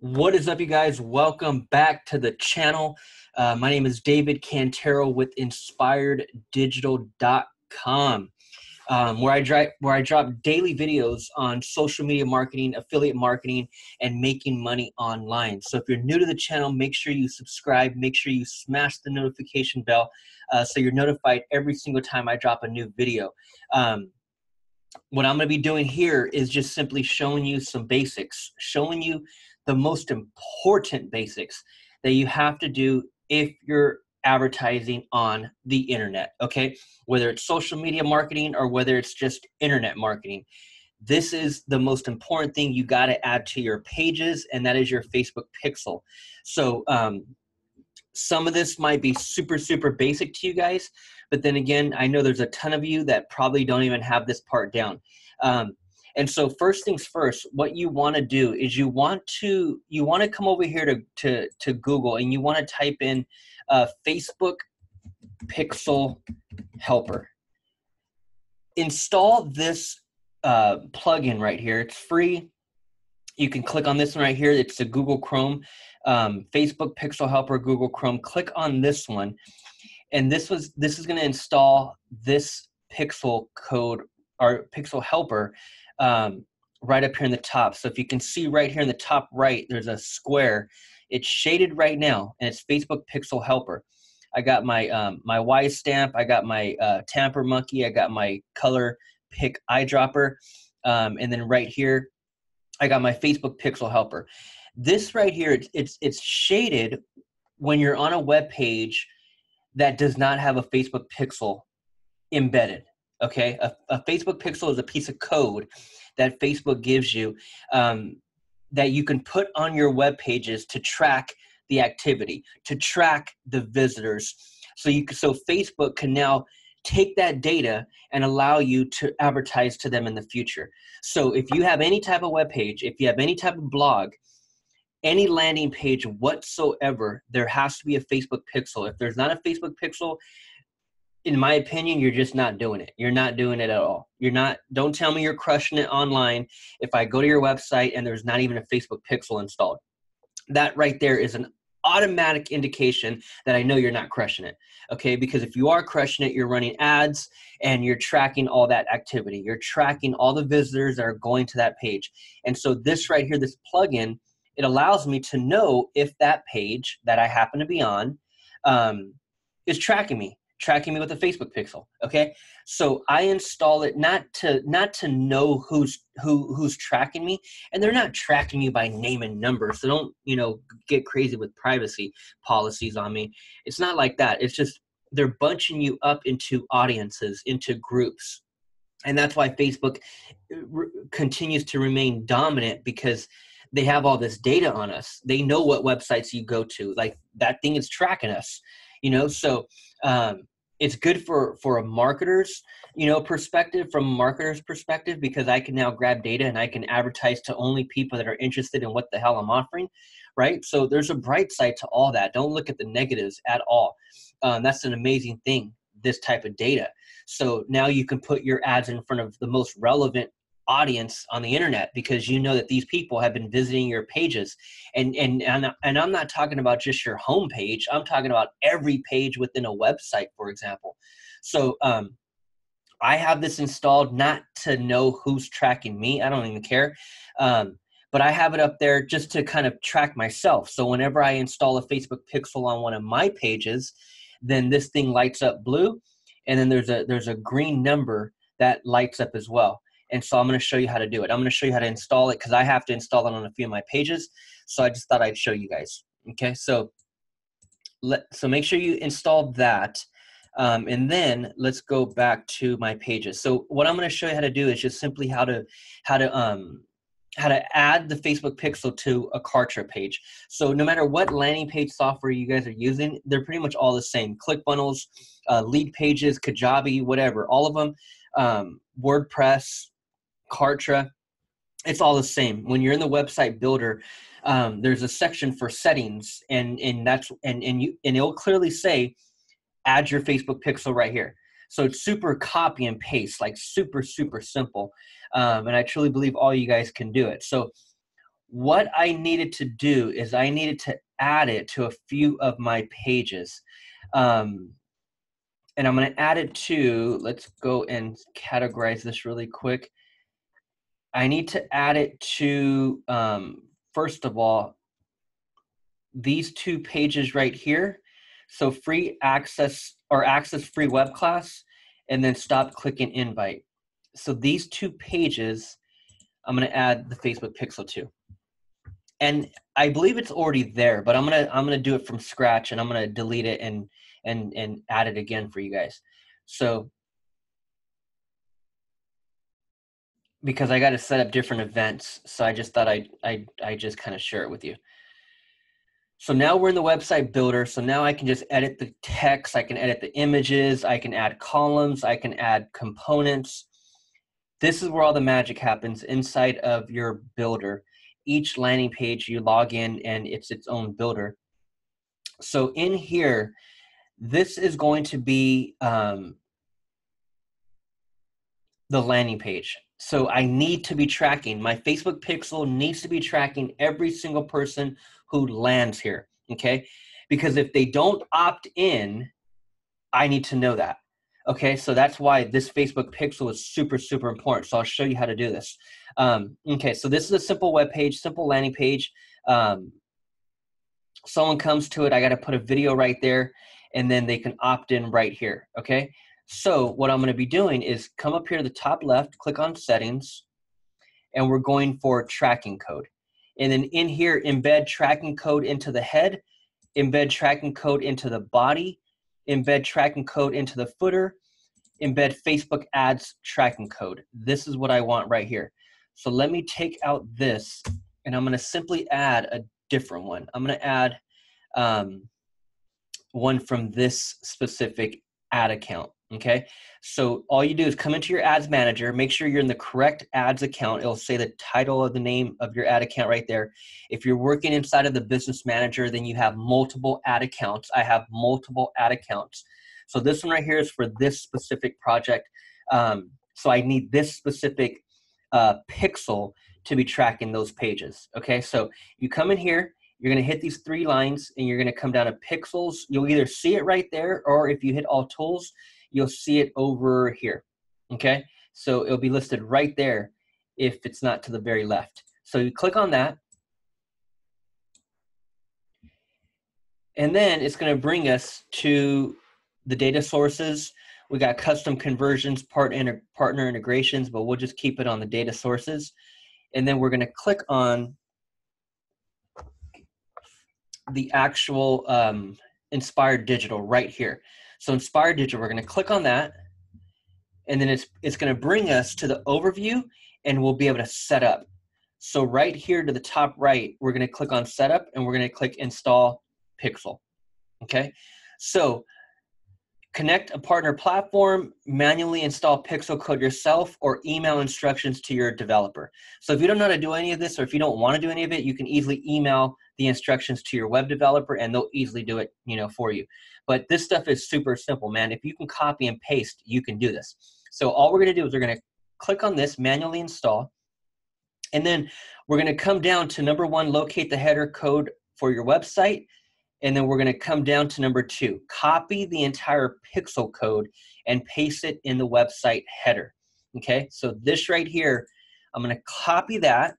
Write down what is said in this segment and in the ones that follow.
What is up, you guys? Welcome back to the channel. My name is David Cantero with InspiredDigital.com, where I drop daily videos on social media marketing, affiliate marketing, and making money online. So if you're new to the channel, make sure you subscribe. Make sure you smash the notification bell so you're notified every single time I drop a new video. What I'm going to be doing here is just simply showing you some basics, showing you the most important basics that you have to do if you're advertising on the internet, okay? Whether it's social media marketing or whether it's just internet marketing. This is the most important thing you got to add to your pages, and that is your Facebook pixel. So some of this might be super basic to you guys, but then again, I know there's a ton of you that probably don't even have this part down. And so first things first, what you want to do is you want to come over here to Google, and you want to type in Facebook Pixel Helper. Install this plugin right here. It's free. You can click on this one right here. It's a Google Chrome, Facebook Pixel Helper, Google Chrome. Click on this one, and this is going to install this pixel code or Pixel Helper right up here in the top. So if you can see right here in the top right, there's a square. It's shaded right now, and it's Facebook Pixel Helper. I got my my Y stamp. I got my tamper monkey. I got my color pick eyedropper, and then right here, I got my Facebook Pixel Helper. This right here, it's shaded when you're on a web page that does not have a Facebook Pixel embedded. Okay, a Facebook Pixel is a piece of code that Facebook gives you that you can put on your web pages to track the activity, to track the visitors. So Facebook can now take that data and allow you to advertise to them in the future. So if you have any type of web page, if you have any type of blog, any landing page whatsoever, there has to be a Facebook Pixel. If there's not a Facebook Pixel, in my opinion, you're just not doing it. You're not doing it at all. Don't tell me you're crushing it online if I go to your website and there's not even a Facebook Pixel installed. That right there is an automatic indication that I know you're not crushing it, okay? Because if you are crushing it, you're running ads and you're tracking all that activity. You're tracking all the visitors that are going to that page. And so this right here, this plugin, it allows me to know if that page that I happen to be on is tracking me with a Facebook Pixel, okay? So I install it not to know who's tracking me, and they're not tracking you by name and number, so don't get crazy with privacy policies on me. It's not like that. It's just they're bunching you up into audiences, into groups, and that's why Facebook continues to remain dominant, because they have all this data on us. They know what websites you go to. Like, that thing is tracking us, so it's good for a marketer's perspective, from a marketer's perspective, because I can now grab data and I can advertise to only people that are interested in what the hell I'm offering, right? So there's a bright side to all that. Don't look at the negatives at all. That's an amazing thing, this type of data. So now you can put your ads in front of the most relevant audience on the internet, because you know that these people have been visiting your pages, and I'm not talking about just your home page. I'm talking about every page within a website, for example. So I have this installed not to know who's tracking me. I don't even care, but I have it up there just to kind of track myself. So whenever I install a Facebook Pixel on one of my pages, then this thing lights up blue, and then there's a green number that lights up as well. And so I'm going to show you how to do it. I'm going to show you how to install it, because I have to install it on a few of my pages. So I just thought I'd show you guys. Okay, so make sure you install that. And then let's go back to my pages. So what I'm going to show you how to do is just simply how to add the Facebook Pixel to a Kartra page. So no matter what landing page software you guys are using, they're pretty much all the same. ClickFunnels, Lead Pages, Kajabi, whatever, all of them, WordPress, Kartra, it's all the same. When you're in the website builder, there's a section for settings, and it'll clearly say add your Facebook Pixel right here. So it's super copy and paste, like super simple. And I truly believe all you guys can do it. So What I needed to do is I needed to add it to a few of my pages. And I'm going to add it to, let's go and categorize this really quick. I need to add it to, first of all, these two pages right here. So free access or access free web class, and then stop clicking invite. So these two pages, I'm going to add the Facebook pixel to. And I believe it's already there, but I'm gonna do it from scratch, and I'm gonna delete it and add it again for you guys. So because I got to set up different events, so I just thought I just kind of share it with you. So now we're in the website builder. So now I can just edit the text, I can edit the images, I can add columns, I can add components. This is where all the magic happens inside of your builder. Each landing page you log in and it's its own builder. So in here, this is going to be the landing page. So I need to be tracking, my Facebook pixel needs to be tracking every single person who lands here, okay? Because if they don't opt in, I need to know that. Okay, so that's why this Facebook pixel is super, super important. So I'll show you how to do this. Okay, so this is a simple web page, simple landing page. Someone comes to it, I gotta put a video right there, and then they can opt in right here, okay? So what I'm gonna be doing is come up here to the top left, click on settings, and we're going for tracking code. And then in here, embed tracking code into the head, embed tracking code into the body, embed tracking code into the footer, embed Facebook ads tracking code. This is what I want right here. So let me take out this, and I'm going to simply add a different one. I'm going to add one from this specific ad account. Okay, so all you do is come into your ads manager, make sure you're in the correct ads account. It'll say the title of the name of your ad account right there. If you're working inside of the business manager, then you have multiple ad accounts. I have multiple ad accounts. So this one right here is for this specific project. So I need this specific pixel to be tracking those pages. Okay, so you come in here, you're going to hit these three lines, and you're going to come down to pixels. You'll either see it right there, or if you hit all tools, you'll see it over here, okay? So it'll be listed right there if it's not to the very left. So you click on that, and then it's gonna bring us to the data sources. We got custom conversions, partner integrations, but we'll just keep it on the data sources. And then we're gonna click on the actual Inspired Digital right here. So Inspired Digital, we're going to click on that, and then it's going to bring us to the overview, and we'll be able to set up. So right here to the top right, we're going to click on Setup, and we're going to click Install Pixel. Okay, so connect a partner platform, manually install pixel code yourself, or email instructions to your developer. So if you don't know how to do any of this, or if you don't want to do any of it, you can easily email the instructions to your web developer, and they'll easily do it, for you. But this stuff is super simple, man. If you can copy and paste, you can do this. So all we're going to do is we're going to click on this, manually install, and then we're going to come down to number 1, locate the header code for your website. And then we're going to come down to number 2, copy the entire pixel code and paste it in the website header. Okay, so this right here, I'm going to copy that,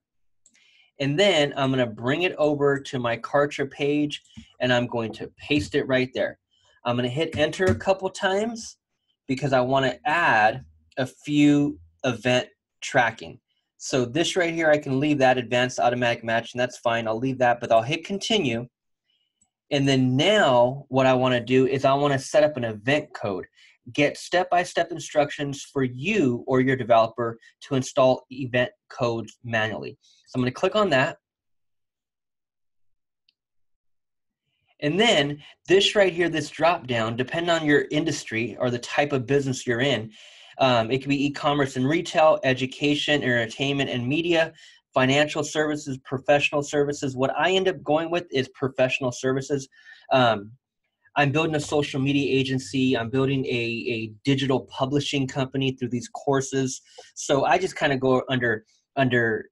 and then I'm going to bring it over to my Kartra page, and I'm going to paste it right there. I'm going to hit enter a couple times because I want to add a few event tracking. So this right here, I can leave that advanced automatic matching. That's fine. I'll leave that, but I'll hit continue. And then now what I want to do is I want to set up an event code, get step-by-step instructions for you or your developer to install event codes manually. So I'm going to click on that. And then this right here, this drop down, depending on your industry or the type of business you're in, it can be e-commerce and retail, education, entertainment, and media, financial services, professional services. What I end up going with is professional services. I'm building a social media agency. I'm building a digital publishing company through these courses. So I just kind of go under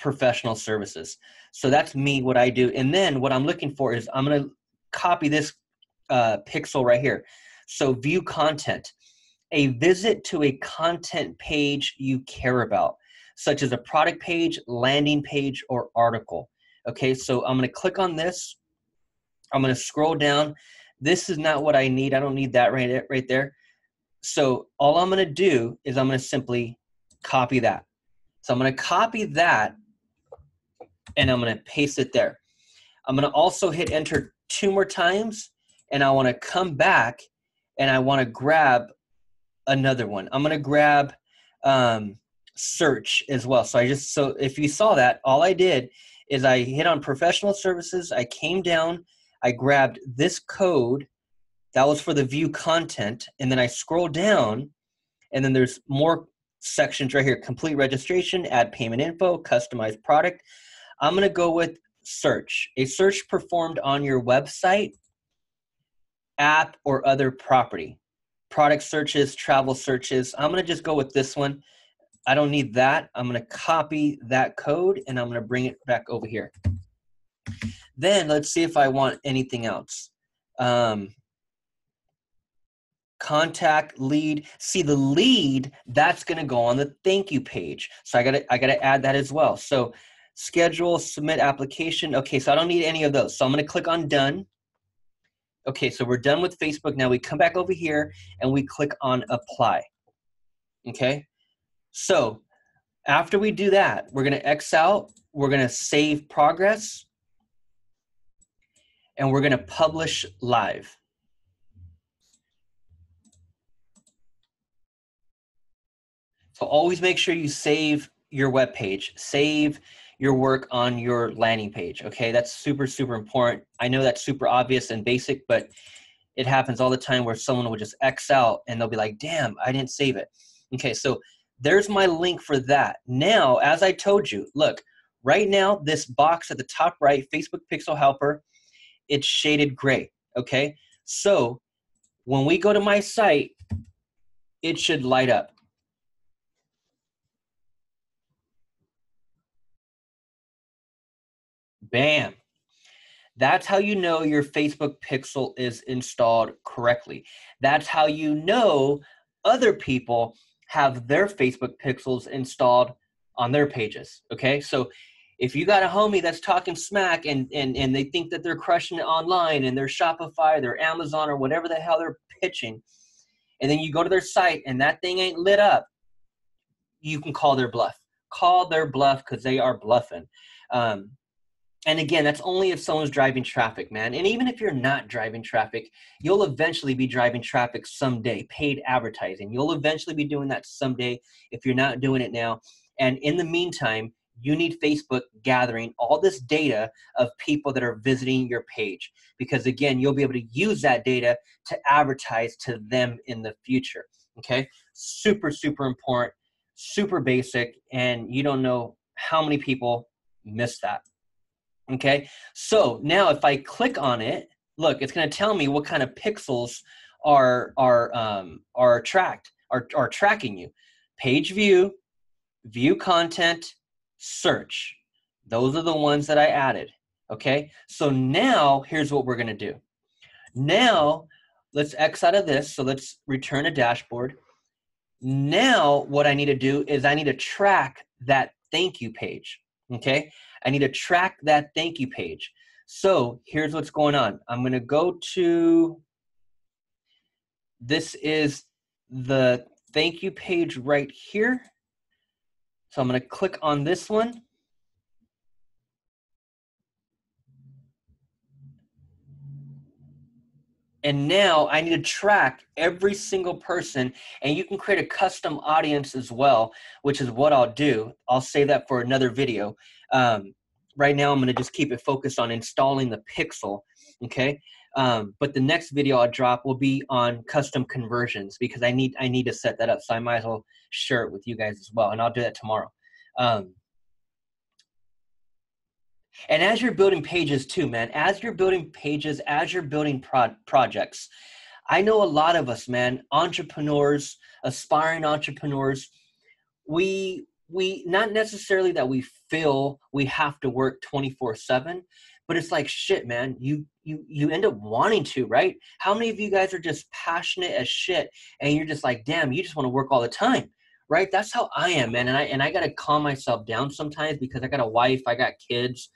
professional services. So that's me, what I do. And then what I'm looking for is I'm going to copy this pixel right here. So view content, a visit to a content page you care about, such as a product page, landing page, or article. Okay, so I'm going to click on this. I'm going to scroll down. This is not what I need. I don't need that right there. So all I'm going to do is I'm going to simply copy that. So I'm going to copy that and I'm going to paste it there. I'm going to also hit enter 2 more times, and I want to come back and I want to grab another one. I'm going to grab search as well. So if you saw that, all I did is I hit on professional services. I came down, I grabbed this code that was for the view content, and then I scroll down, and then there's more sections right here: complete registration, add payment info, customize product. I'm going to go with search, a search performed on your website, app, or other property. Product searches, travel searches. I'm going to just go with this one. I don't need that. I'm going to copy that code and I'm going to bring it back over here. Then let's see if I want anything else. Contact lead. See, the lead, that's going to go on the thank you page. So I got to add that as well. So schedule, submit application. Okay, so I don't need any of those. So I'm going to click on done. Okay, so we're done with Facebook. Now we come back over here and we click on apply. Okay, so after we do that, we're going to X out. We're going to save progress. And we're going to publish live. So always make sure you save your web page, save your work on your landing page. Okay, that's super, super important. I know that's super obvious and basic, but it happens all the time where someone will just X out and they'll be like, damn, I didn't save it. Okay, so there's my link for that. Now, as I told you, look, right now, this box at the top right, Facebook Pixel Helper, it's shaded gray. Okay, so when we go to my site, it should light up. Bam. That's how you know your Facebook pixel is installed correctly. That's how you know other people have their Facebook pixels installed on their pages. Okay, so if you got a homie that's talking smack and they think that they're crushing it online and they're Shopify, they're Amazon, or whatever the hell they're pitching, and then you go to their site and that thing ain't lit up, you can call their bluff. Call their bluff because they are bluffing. And again, that's only if someone's driving traffic, man. And even if you're not driving traffic, you'll eventually be driving traffic someday, paid advertising. You'll eventually be doing that someday if you're not doing it now. And in the meantime, you need Facebook gathering all this data of people that are visiting your page. Because again, you'll be able to use that data to advertise to them in the future, okay? Super, super important, super basic, and you don't know how many people miss that. Okay, so now if I click on it, look, it's going to tell me what kind of pixels are tracking you. Page view, view content, search. Those are the ones that I added. Okay, so now here's what we're going to do. Now let's X out of this. So let's return a dashboard. Now what I need to do is I need to track that thank you page. Okay, I need to track that thank you page. So here's what's going on. I'm going to go to, this is the thank you page right here. So I'm going to click on this one. And now I need to track every single person, and you can create a custom audience as well, which is what I'll do. I'll save that for another video. Right now I'm going to just keep it focused on installing the pixel, okay? But the next video I'll drop will be on custom conversions because I need to set that up, so I might as well share it with you guys as well, and I'll do that tomorrow. And as you're building pages too, man, as you're building pages, as you're building projects, I know a lot of us, man, entrepreneurs, aspiring entrepreneurs, we we not necessarily that we feel we have to work 24/7, but it's like, shit, man, you end up wanting to, right? How many of you guys are just passionate as shit and you're just like, damn, you just want to work all the time, right? That's how I am, man. And I got to calm myself down sometimes because I got a wife, I got kids.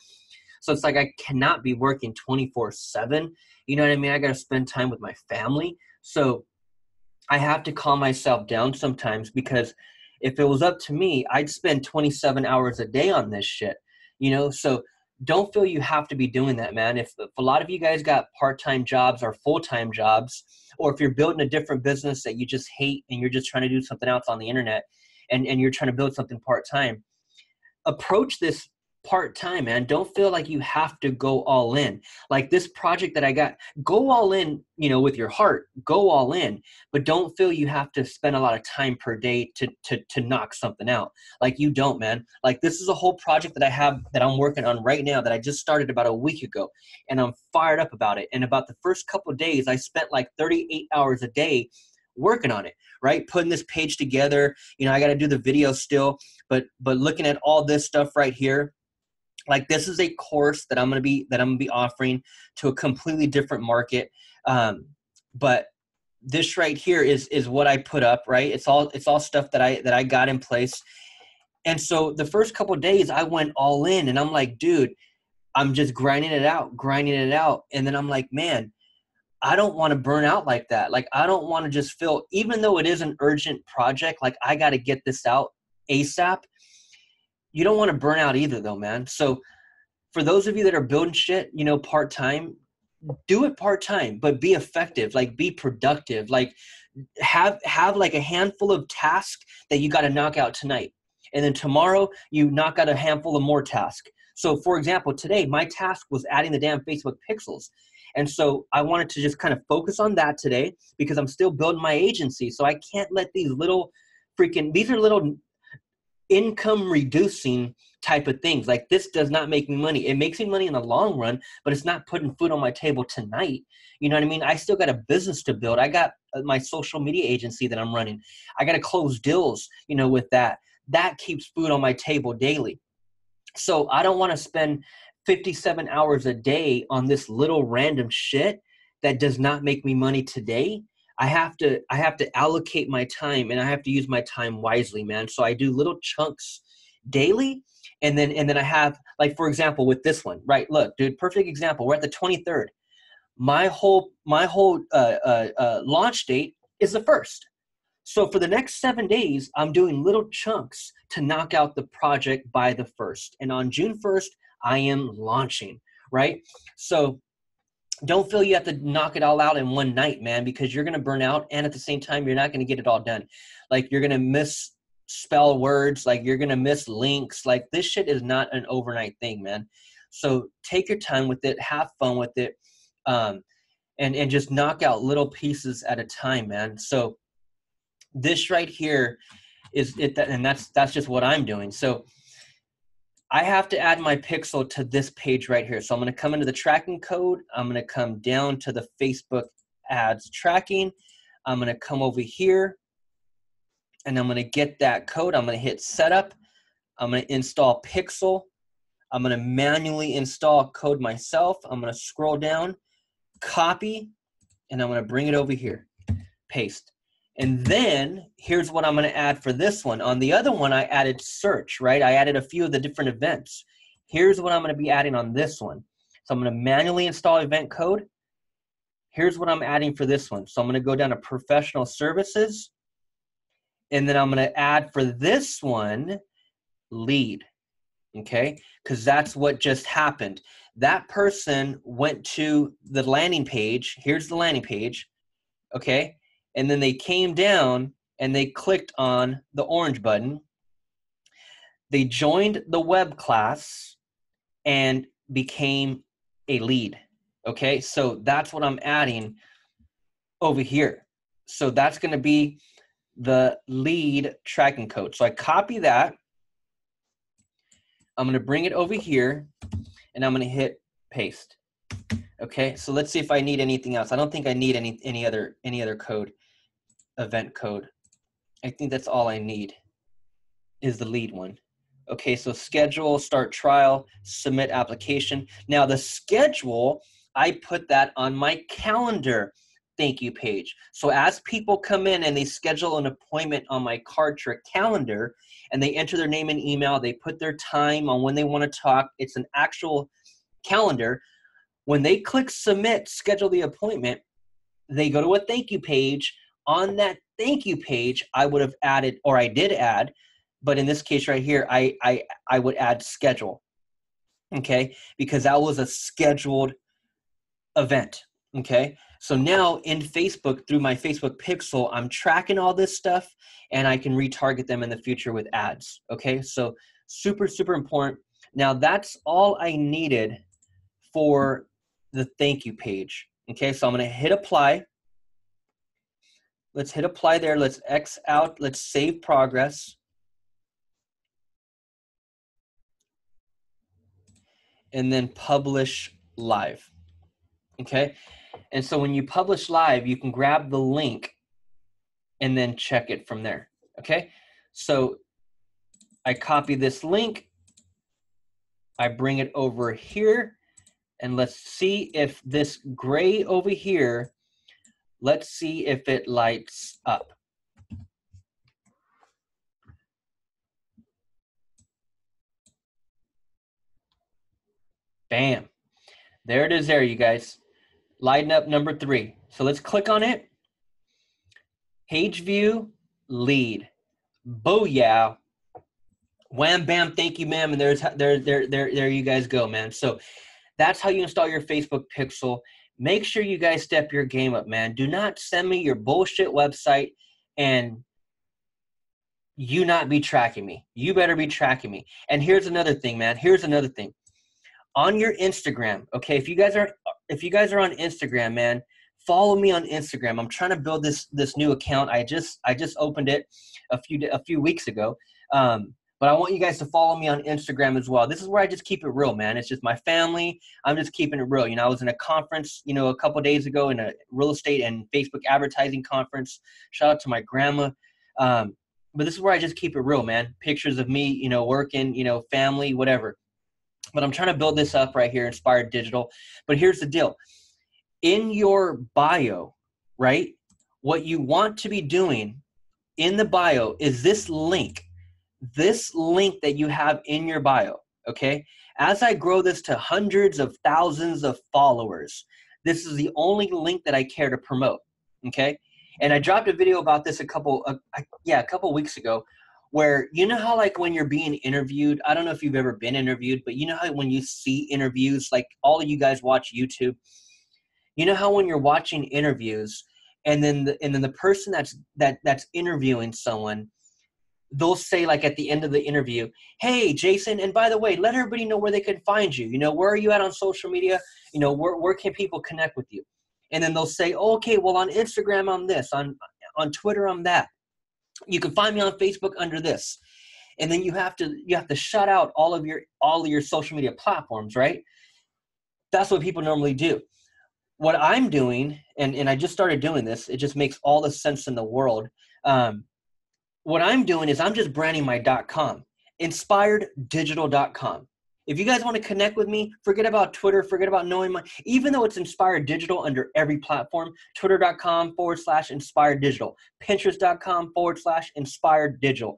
So it's like I cannot be working 24/7. You know what I mean? I got to spend time with my family. So I have to calm myself down sometimes, because if it was up to me, I'd spend 27 hours a day on this shit, you know? So don't feel you have to be doing that, man. If a lot of you guys got part-time jobs or full-time jobs, or if you're building a different business that you just hate and you're just trying to do something else on the internet, and you're trying to build something part-time, approach this part-time, man. Don't feel like you have to go all in. Like this project that I got, go all in, you know, with your heart, go all in, but don't feel you have to spend a lot of time per day to knock something out. Like you don't, man. Like this is a whole project that I have that I'm working on right now that I just started about a week ago, and I'm fired up about it. And about the first couple of days, I spent like 38 hours a day working on it, right? Putting this page together. You know, I got to do the video still, but looking at all this stuff right here, like this is a course that I'm gonna be offering to a completely different market. But this right here is what I put up, right? It's all stuff that I got in place. And so the first couple of days I went all in, and I'm like, dude, I'm just grinding it out. And then I'm like, man, I don't want to burn out like that. Like, I don't want to just feel, even though it is an urgent project, like I got to get this out ASAP. You don't want to burn out either though, man. So for those of you that are building shit, you know, part-time, do it part-time, but be effective, like be productive, like have like a handful of tasks that you got to knock out tonight. And then tomorrow you knock out a handful of more tasks. So for example, today my task was adding the damn Facebook pixels. And so I wanted to just kind of focus on that today because I'm still building my agency. So I can't let these little these are little income reducing type of things. Like this does not make me money. It makes me money in the long run, but it's not putting food on my table tonight. You know what I mean? I still got a business to build. I got my social media agency that I'm running. I got to close deals, you know, with that. That keeps food on my table daily. So I don't want to spend 57 hours a day on this little random shit that does not make me money today. I have to allocate my time, and I have to use my time wisely, man. So I do little chunks daily, and then I have, like, for example, with this one, right? Look, dude, perfect example. We're at the 23rd. My whole launch date is the 1st. So for the next 7 days, I'm doing little chunks to knock out the project by the 1st. And on June 1st, I am launching, right? So don't feel you have to knock it all out in one night, man, because you're going to burn out. And at the same time, you're not going to get it all done. Like you're going to misspell words. Like you're going to miss links. Like this shit is not an overnight thing, man. So take your time with it. Have fun with it. And just knock out little pieces at a time, man. So this right here is it. And that's just what I'm doing. So I have to add my pixel to this page right here. So I'm going to come into the tracking code. I'm going to come down to the Facebook ads tracking. I'm going to come over here and I'm going to get that code. I'm going to hit setup. I'm going to install pixel. I'm going to manually install code myself. I'm going to scroll down, copy, and I'm going to bring it over here, paste. And then here's what I'm going to add for this one. On the other one, I added search, right? I added a few of the different events. Here's what I'm going to be adding on this one. So I'm going to manually install event code. Here's what I'm adding for this one. So I'm going to go down to professional services. And then I'm going to add for this one, lead. Okay? Because that's what just happened. That person went to the landing page. Here's the landing page. Okay? And then they came down and they clicked on the orange button. They joined the web class and became a lead. Okay, so that's what I'm adding over here. So that's going to be the lead tracking code. So I copy that. I'm going to bring it over here and I'm going to hit paste. Okay, so let's see if I need anything else. I don't think I need any other code. Event code. I think that's all I need. is the lead one. Okay, so schedule, start trial, submit application. Now the schedule, I put that on my calendar thank you page. So as people come in and they schedule an appointment on my Kartra calendar and they enter their name and email, they put their time on when they want to talk. It's an actual calendar. When they click submit, schedule the appointment, they go to a thank you page. On that thank you page, I would have added, or I did add, but in this case right here, I would add schedule, okay? Because that was a scheduled event, okay? So now in Facebook, through my Facebook pixel, I'm tracking all this stuff and I can retarget them in the future with ads, okay? So super, super important. Now that's all I needed for the thank you page, okay? So I'm gonna hit apply. Let's hit apply there. Let's X out. Let's save progress. And then publish live. Okay. And so when you publish live, you can grab the link and then check it from there. Okay. So I copy this link. I bring it over here. And let's see if this gray over here, let's see if it lights up. Bam. There it is there, you guys. Lighten up number 3. So let's click on it. Page view, lead. Booyah. Wham, bam, thank you, ma'am. And there you guys go, man. So that's how you install your Facebook pixel. Make sure you guys step your game up, man. Do not send me your bullshit website and you not be tracking me. You better be tracking me. And here's another thing, man. Here's another thing. On your Instagram, okay, if you guys are on Instagram, man, follow me on Instagram. I'm trying to build this new account. I just opened it a few weeks ago. But I want you guys to follow me on Instagram as well. This is where I just keep it real, man. It's just my family. I'm just keeping it real. You know, I was in a conference, you know, a couple days ago in a real estate and Facebook advertising conference. Shout out to my grandma. But this is where I just keep it real, man. Pictures of me, you know, working, you know, family, whatever. But I'm trying to build this up right here, Inspired Digital. But here's the deal. In your bio, right, what you want to be doing in the bio is this link that you have in your bio, okay? As I grow this to hundreds of thousands of followers, this is the only link that I care to promote, okay? And I dropped a video about this a couple weeks ago, where you know how like when you're being interviewed, I don't know if you've ever been interviewed, but you know how when you see interviews, like all of you guys watch YouTube, you know how when you're watching interviews and then the person that's interviewing someone, they'll say like at the end of the interview, hey, Jason, and by the way, let everybody know where they can find you. You know, where are you at on social media? You know, where can people connect with you? And then they'll say, oh, okay, well, on Instagram, I'm this. On Twitter, I'm that. You can find me on Facebook under this. And then you have to shut out all of your social media platforms, right? That's what people normally do. What I'm doing, and I just started doing this, it just makes all the sense in the world. What I'm doing is I'm just branding my .com, inspireddigital.com. If you guys want to connect with me, forget about Twitter, forget about knowing even though it's Inspired Digital under every platform, twitter.com/Inspired Digital, pinterest.com/Inspired Digital,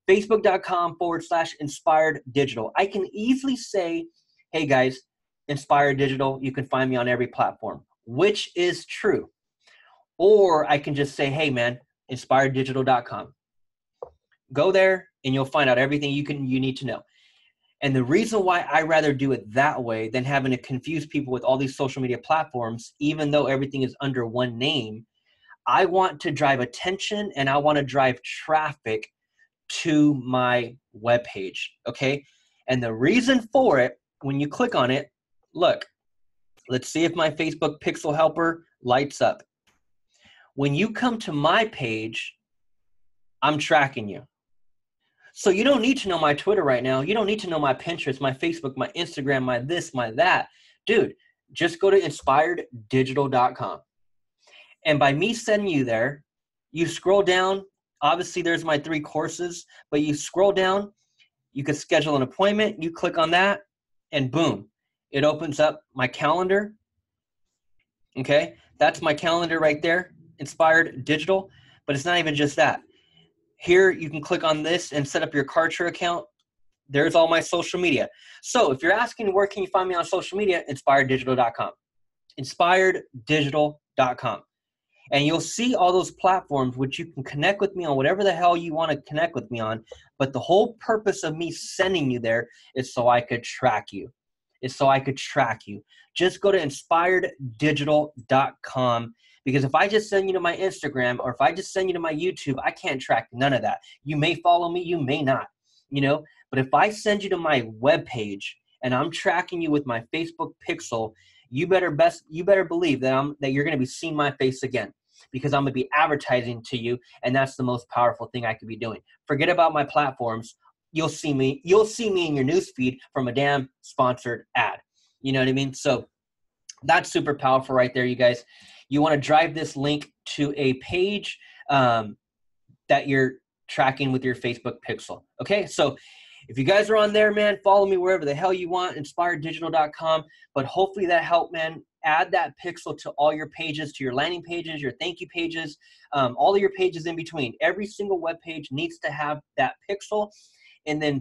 facebook.com/Inspired Digital. I can easily say, hey guys, Inspired Digital, you can find me on every platform, which is true. Or I can just say, hey man, inspireddigital.com. Go there and you'll find out everything you need to know. And the reason why I rather do it that way than having to confuse people with all these social media platforms, even though everything is under one name, I want to drive attention and I want to drive traffic to my webpage, okay? And the reason for it, when you click on it, look, let's see if my Facebook Pixel Helper lights up. When you come to my page, I'm tracking you. So you don't need to know my Twitter right now. You don't need to know my Pinterest, my Facebook, my Instagram, my this, my that. Dude, just go to inspireddigital.com. And by me sending you there, you scroll down, Obviously, there's my 3 courses, but you scroll down, you could schedule an appointment, you click on that, and boom, it opens up my calendar. Okay, that's my calendar right there, Inspired Digital, but it's not even just that. Here, you can click on this and set up your Kartra account. There's all my social media. So if you're asking where can you find me on social media, inspireddigital.com. Inspireddigital.com. And you'll see all those platforms which you can connect with me on whatever the hell you want to connect with me on. But the whole purpose of me sending you there is so I could track you. Just go to inspireddigital.com, because if I just send you to my Instagram or if I just send you to my YouTube, I can't track none of that. You may follow me, you may not, but if I send you to my webpage and I'm tracking you with my Facebook pixel, you better believe that you're going to be seeing my face again, because I'm going to be advertising to you, and that's the most powerful thing I could be doing. Forget about my platforms. You'll see me in your newsfeed from a damn sponsored ad. You know what I mean? So that's super powerful right there, you guys. You want to drive this link to a page that you're tracking with your Facebook pixel. Okay, so if you guys are on there, man, follow me wherever the hell you want, inspireddigital.com. But hopefully that helped, man. Add that pixel to all your pages, to your landing pages, your thank you pages, all of your pages in between. Every single web page needs to have that pixel, and then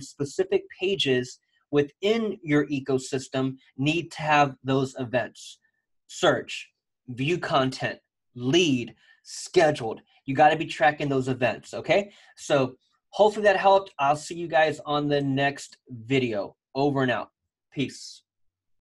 specific pages within your ecosystem need to have those events. Search, view content, lead, scheduled. You got to be tracking those events, okay? So hopefully that helped. I'll see you guys on the next video. Over and out. Peace.